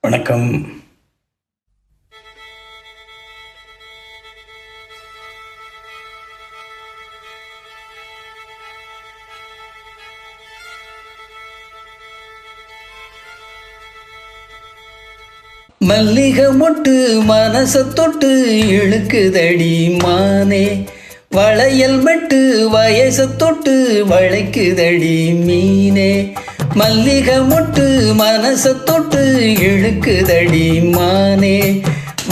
வணக்கம். மல்லிகை மொட்டு மனச தொட்டு இழுக்குதடி மானே, வளையல் மெட்டு வயச தொட்டு வளைக்குதடி மீனே. மல்லிகை மொட்டு மனச தொட்டு இழுக்குதடி மானே,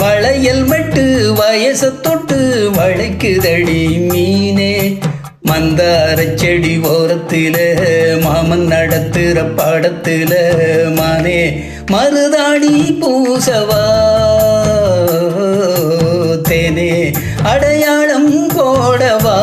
வளையல் மெட்டு வயச தொட்டு வளைக்குதடி மீனே. மந்தார செடி ஓரத்தில மாமன் நடத்துற பாடத்தில மானே, மருதாணி பூசவா தேனே, அடையாளம் போடவா.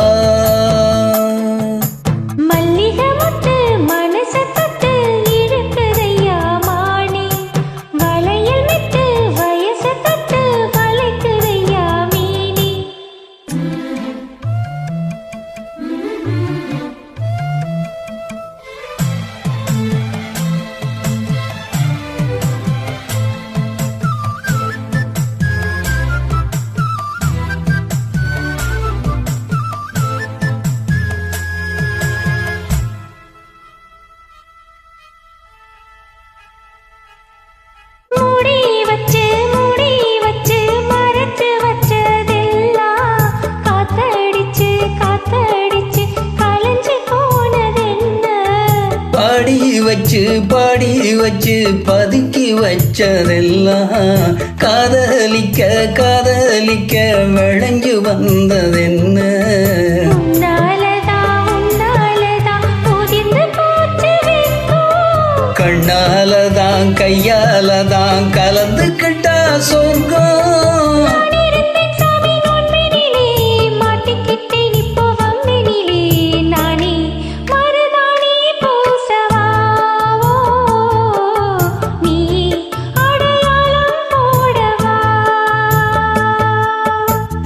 பாடி வச்சு பதுக்கி வச்சதெல்லாம் காதலிக்க காதலிக்க விளைஞ்சு வந்ததென்ன. கண்ணாலதான் கையாலதான் கலந்துக்கிட்டா சொர்க்கம்.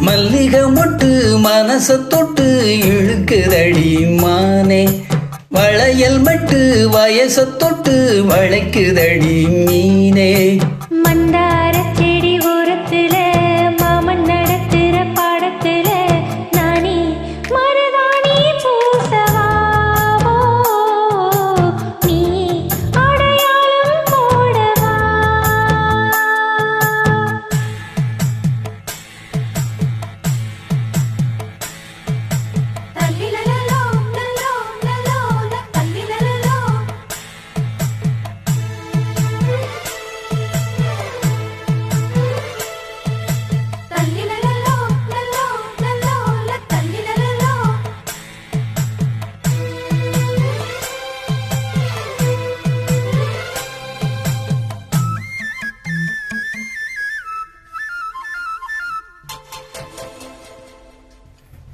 மல்லிகை மொட்டு மனச தொட்டு இழுக்குதடி மானே, வளையல் மட்டு வயச தொட்டு வளைக்குதடி மீனே. மந்தார செடி ஓரத்துல மாமன் நடத்துற பாடத்துல நானே மருதாணி பூசவா, நீ அடையாளம் போடவா.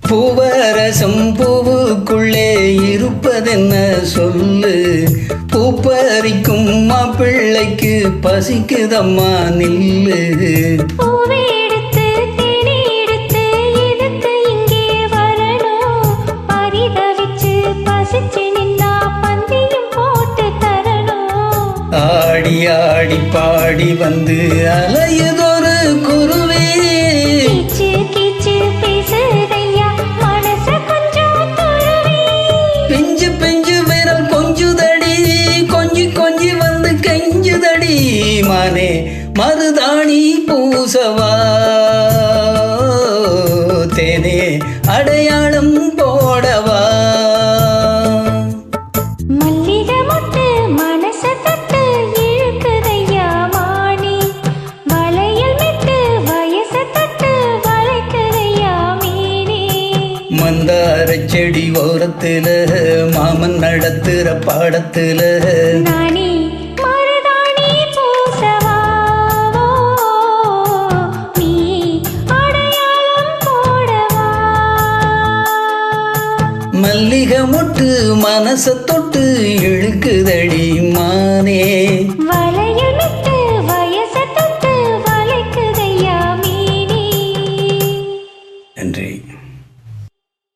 பூவரசம் பூவுக்குள்ளே இருப்பதென்ன சொல்லு, பூப்பறிக்கும் மாப்பிள்ளைக்கு பசிக்குதம்மா நில்லு. ஆடி ஆடி பாடி வந்து அலையுதொரு குருவே, பிஞ்சு பிஞ்சு விரல் கொஞ்சுதடி, கொஞ்சி கொஞ்சி வந்து கெஞ்சுதடி மானே, மருதாணி பூசவா தேனே, அடையாளம் போடவா. மந்தார செடி ஓரத்துல மாமன் நடத்துற பாடத்துல நானே மருதாணி பூசவா, நீ அடையாளம் போடவா. மல்லிகை மொட்டு மனச தொட்டு இழுக்குதடி மானே, வளையல்